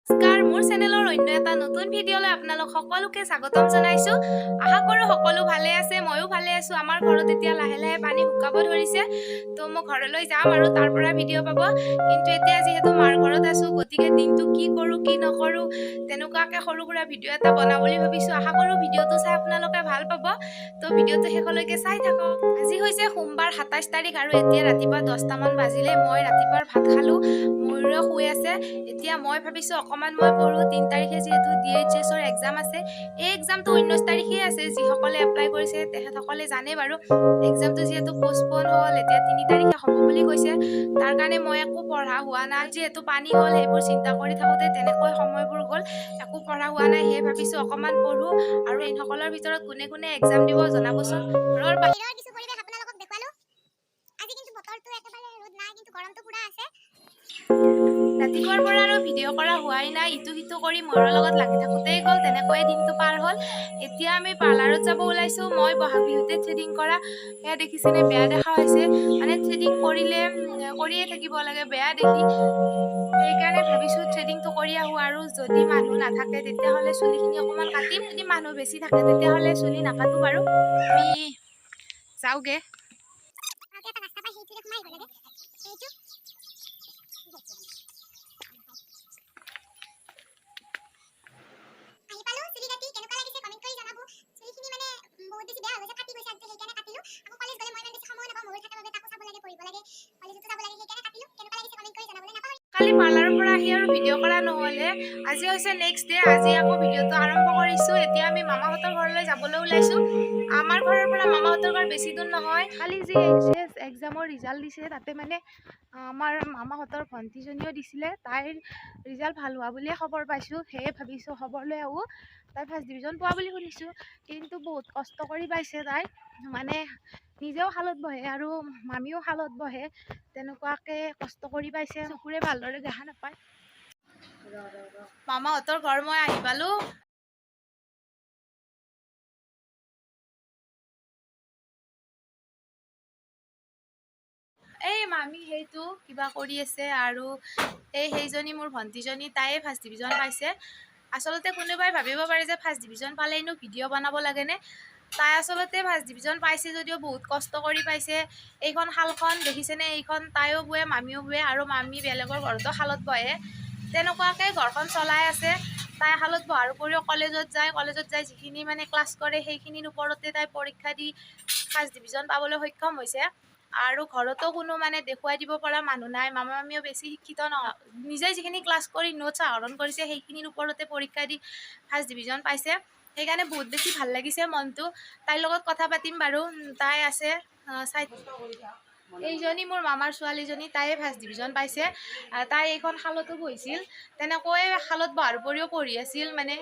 নমস্কাৰ, মোৰ চেনেলৰ অন্য এটা নতুন ভিডিঅ'লৈ আপোনালোক সকলোকে স্বাগতম জনাইছোঁ। আশা কৰোঁ সকলো ভালে আছে, ময়ো ভালে আছোঁ। আমাৰ ঘৰত এতিয়া লাহে লাহে পানী শুকাব ধৰিছে, তো মই ঘৰলৈ যাম আৰু তাৰ পৰা ভিডিঅ' পাব। কিন্তু এতিয়া যিহেতু মাৰ ঘৰত আছোঁ, গতিকে দিনটো কি কৰোঁ কি নকৰোঁ তেনেকুৱাকৈ সৰু সুৰা ভিডিঅ' এটা বনাওঁ বুলি ভাবিছোঁ। আশা কৰোঁ ভিডিঅ'টো চাই আপোনালোকে ভাল পাব, তো ভিডিঅ'টো শেষলৈকে চাই থাকক। আজি হৈছে সোমবাৰ ২৭ তাৰিখ আৰু এতিয়া ৰাতিপুৱা ১০টামান বাজিলে। মই ৰাতিপুৱাৰ ভাত খালোঁ, ময়ূৰে শুই আছে। এতিয়া মই ভাবিছোঁ অকণমান মই পঢ়োঁ। ৩ তাৰিখে যিহেতু DHSৰ এক্সাম আছে, এই এক্সামটো ১৯ তাৰিখে আছে। যিসকলে এপ্লাই কৰিছে তেখেতসকলে জানে বাৰু। এক্সামটো যিহেতু পষ্টপন হ'ল, এতিয়া ৩ তাৰিখে হ'ব বুলি কৈছে। তাৰ কাৰণে মই একো পঢ়া হোৱা নাই। যিহেতু পানী হ'ল, সেইবোৰ চিন্তা কৰি থাকোঁতে তেনেকৈ সময়বোৰ গ'ল, একো পঢ়া হোৱা নাই। সেয়ে ভাবিছোঁ অকণমান পঢ়োঁ। আৰু এইসকলৰ ভিতৰত কোনে কোনে এক্সাম দিব জনাবচোন। ঘৰৰ কিছু পৰিৱেশ আপোনালোকক দেখুৱালো। আজি কিন্তু বতৰটো একেবাৰে ৰ'দ নাই, কিন্তু গৰমটো পুৰা আছে। ৰাতিপুৱাৰ পৰা আৰু ভিডিঅ' কৰা হোৱাই নাই। ইটো সিটো কৰি ময়ূৰৰ লগত লাগি থাকোঁতেই গ'ল, তেনেকৈয়ে দিনটো পাৰ হ'ল। এতিয়া আমি পাৰ্লাৰত যাব ওলাইছোঁ। মই বহাগ বিহুতে থ্ৰেডিং কৰা, সেয়া দেখিছেনে, বেয়া দেখা হৈছে। মানে থ্ৰেডিং কৰিলে কৰিয়ে থাকিব লাগে, বেয়া দেখি। সেইকাৰণে ভাবিছোঁ থ্ৰেডিংটো কৰি আহোঁ, আৰু যদি মানুহ নাথাকে তেতিয়াহ'লে চুলিখিনি অকণমান কাটিম। যদি মানুহ বেছি থাকে তেতিয়াহ'লে চুলি নাকাটো বাৰু। আমি যাওঁগৈ। এটা ৰাস্তা পাই সেইটোৰে সোমাই আহিব লাগে। সেইটো আহি পালো। চুলি কাটি কেনেকুৱা লাগিছে কমেণ্ট কৰি জনাব। চুলিখিনি মানে বহুত বেছি বেয়া হৈ গৈছে, কাটি গৈছে আৰু সেইকাৰণে কাটিলো। আকৌ কলেজ গ'লে মই ইমান বেছি সময় নাপাওঁ, ময়ূৰ থাকে বাবে তাকো চাব লাগে, পঢ়িব লাগে, কলেজতো যাব লাগে, সেইকাৰণে কাটিলো। কেনেকুৱা লাগিছে কমেণ্ট কৰি জনাবলৈ নাপাহৰিব। কালি পাৰ্লাৰৰ পৰা আহি আৰু ভিডিঅ' কৰা নহ'লে। আজি হৈছে নেক্সট ডে। আজি আকৌ ভিডিঅ'টো আৰম্ভ কৰিছোঁ। এতিয়া আমি মামাহঁতৰ ঘৰলৈ যাবলৈ ওলাইছোঁ। আমাৰ ঘৰৰ পৰা মামাহঁতৰ ঘৰ বেছি দূৰ নহয়। কালি যি HS এক্সামৰ ৰিজাল্ট দিছে, তাতে মানে আমাৰ মামাহঁতৰ ভণ্টিজনীও দিছিলে। তাইৰ ৰিজাল্ট ভাল হোৱা বুলিয়ে খবৰ পাইছোঁ। সেয়ে ভাবিছোঁ খবৰ লৈ আহোঁ। তাই ফাৰ্ষ্ট ডিভিজন পোৱা বুলি শুনিছোঁ, কিন্তু বহুত কষ্ট কৰি পাইছে তাই। মানে নিজেও শালত বহে আৰু মামীও শালত বহে, তেনেকুৱাকৈ কষ্ট কৰি পাইছে। চকুৰে ভালদৰে দেখা নাপায়। মামাহঁতৰ ঘৰ মই আহি পালোঁ। এই মামী সেইটো কিবা কৰি আছে, আৰু সেইজনী মোৰ ভণ্টিজনী, তাইয়ে ফাৰ্ষ্ট ডিভিজন পাইছে। আচলতে কোনোবাই ভাবিব পাৰে যে ফাৰ্ষ্ট ডিভিজন পালেইনো ভিডিঅ' বনাব লাগেনে। তাই আচলতে ফাৰ্ষ্ট ডিভিজন পাইছে যদিও বহুত কষ্ট কৰি পাইছে। এইখন শালখন দেখিছেনে, এইখন তাইও বোৱে মামীও বোৱে, আৰু মামী বেলেগৰ ঘৰতো শালত বহে। তেনেকুৱাকৈ ঘৰখন চলাই আছে। তাই শালত বহাৰ উপৰিও কলেজত যায় যিখিনি মানে ক্লাছ কৰে সেইখিনিৰ ওপৰতে তাই পৰীক্ষা দি ফাৰ্ষ্ট ডিভিজন পাবলৈ সক্ষম হৈছে। আৰু ঘৰতো কোনো মানে দেখুৱাই দিব পৰা মানুহ নাই। মামা মামীও বেছি শিক্ষিত নহয়, নিজে যিখিনি ক্লাছ কৰি নোটছ আহৰণ কৰিছে সেইখিনিৰ ওপৰতে পৰীক্ষা দি ফাৰ্ষ্ট ডিভিজন পাইছে। সেইকাৰণে বহুত বেছি ভাল লাগিছে মনটো। তাইৰ লগত কথা পাতিম বাৰু। তাই আছে চাই। এইজনী মোৰ মামাৰ ছোৱালীজনী, তাইয়ে ফাৰ্ষ্ট ডিভিজন পাইছে। তাই এইখন শালতো বহিছিল, তেনেকৈ শালত বহাৰ উপৰিও পঢ়ি আছিল। মানে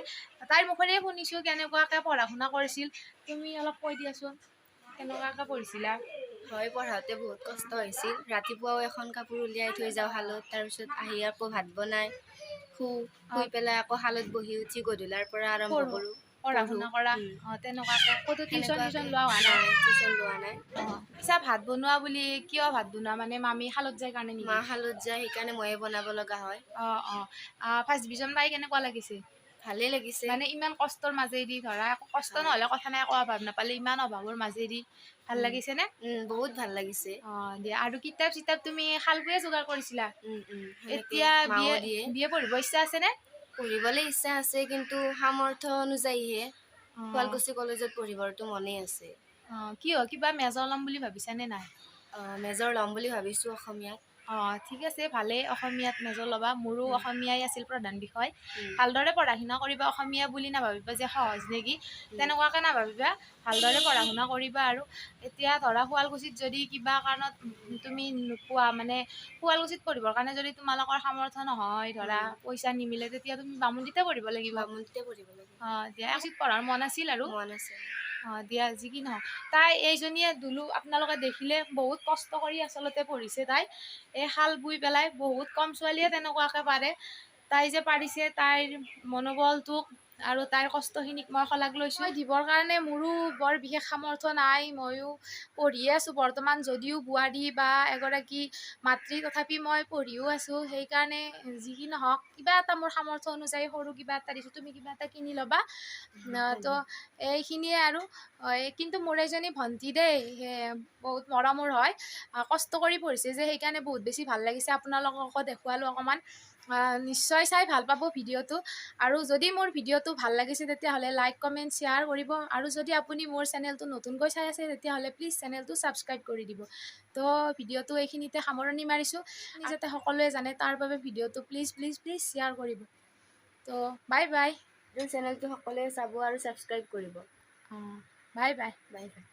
তাইৰ মুখেৰে শুনিছোঁ কেনেকুৱাকৈ পঢ়া শুনা কৰিছিল। তুমি অলপ কৈ দিয়াচোন, কেনেকুৱাকৈ পঢ়িছিলা? হয়, পঢ়াওঁতে বহুত কষ্ট হৈছিল। ৰাতিপুৱাও এখন কাপোৰ উলিয়াই থৈ যাওঁ শালত, তাৰপিছত আহি আকৌ ভাত বনাই শুই পেলাই আকৌ শালত বহি উঠি গধূলাৰ পৰা আৰম্ভ কৰোঁ পঢ়া শুনা কৰা। তেনেকুৱাকৈ ক'তো টিউশ্যন লোৱা হোৱা নাই? টিউশ্যন লোৱা নাই। পিছে ভাত বনোৱা বুলি কিয় ভাত বনোৱা, মানে মামী শালত যায় কাৰণে নেকি? মা শালত যায়, সেইকাৰণে ময়ে বনাব লগা হয়। ফাৰ্ষ্ট ডিভিজন পাই কেনেকুৱা লাগিছে? ভালেই লাগিছে। মানে ইমান কষ্টৰ মাজেদি, ধৰা কষ্ট নহ'লে কথা নাই, একো অভাৱ নাপালে, ইমান অভাৱৰ মাজেদি ভাল লাগিছেনে? বহুত ভাল লাগিছে। দিয়া। আৰু কিতাপ চিতাপ তুমি শাল বয়ে যোগাৰ কৰিছিলা? সেনেকে এতিয়া মাও দিয়ে। বিয়ে পঢ়িব ইচ্ছা আছেনে? পঢ়িবলৈ ইচ্ছা আছে, কিন্তু সামৰ্থ্য অনুযায়ীহে। শুৱালকুছি কলেজত পঢ়িবৰতো মনেই আছে। কিয়, কিবা মেজৰ ল'ম বুলি ভাবিছানে নাই? মেজৰ ল'ম বুলি ভাবিছোঁ অসমীয়াত। ঠিক আছে, ভালেই। অসমীয়াত মেজৰ ল'বা। মোৰো অসমীয়াই আছিল প্ৰধান বিষয়। ভালদৰে পঢ়া শুনা কৰিবা। অসমীয়া বুলি নাভাবিবা যে সহজ নেকি, তেনেকুৱাকৈ নাভাবিবা। ভালদৰে পঢ়া শুনা কৰিবা। আৰু এতিয়া ধৰা শুৱালকুছিত যদি কিবা কাৰণত তুমি নোপোৱা, মানে শুৱালকুছিত পঢ়িবৰ কাৰণে যদি তোমালোকৰ সামৰ্থ্য নহয়, ধৰা পইচা নিমিলে, তেতিয়া তুমি বামুণীতে পঢ়িব লাগিব। বামুণীতে পঢ়িব লাগিব। দিয়া, পঢ়াৰ মন আছিল আৰু? মন আছে। দিয়া, যি কি নহওক। তাই এইজনীয়ে দুলু, আপোনালোকে দেখিলে বহুত কষ্ট কৰি আচলতে পঢ়িছে তাই। এই শাল বুই পেলাই বহুত কম ছোৱালীয়ে তেনেকুৱাকৈ পাৰে। তাই যে পাৰিছে তাইৰ মনোবলটোক আৰু তাইৰ কষ্টখিনিক মই শলাগ লৈছোঁ। মই দিবৰ কাৰণে মোৰো বৰ বিশেষ সামৰ্থ্য নাই, ময়ো পঢ়িয়ে আছোঁ বৰ্তমান, যদিও বোৱাৰী বা এগৰাকী মাতৃ তথাপি মই পঢ়িও আছোঁ। সেইকাৰণে যি কি নহওক কিবা এটা মোৰ সামৰ্থ্য অনুযায়ী সৰু কিবা এটা দিছোঁ, তুমি কিবা এটা কিনি ল'বা। তো এইখিনিয়ে আৰু কিন্তু মোৰ এজনী ভণ্টি দেই, বহুত মৰমৰ হয়, কষ্ট কৰি পঢ়িছে যে সেইকাৰণে বহুত বেছি ভাল লাগিছে। আপোনালোককো দেখুৱালোঁ অকণমান, নিশ্চয় চাই ভাল পাব ভিডিঅ'টো। আৰু যদি মোৰ ভিডিঅ'টো ভাল লাগিছে তেতিয়াহ'লে লাইক কমেণ্ট শ্বেয়াৰ কৰিব, আৰু যদি আপুনি মোৰ চেনেলটো নতুনকৈ চাই আছে তেতিয়াহ'লে প্লিজ চেনেলটো ছাবস্ক্ৰাইব কৰি দিব। তো ভিডিঅ'টো এইখিনিতে সামৰণি মাৰিছোঁ, যাতে সকলোৱে জানে তাৰ বাবে ভিডিঅ'টো প্লিজ প্লিজ প্লিজ শ্বেয়াৰ কৰিব। তো বাই বাই। চেনেলটো সকলোৱে চাব আৰু ছাবস্ক্ৰাইব কৰিব। Bye bye. Bye bye.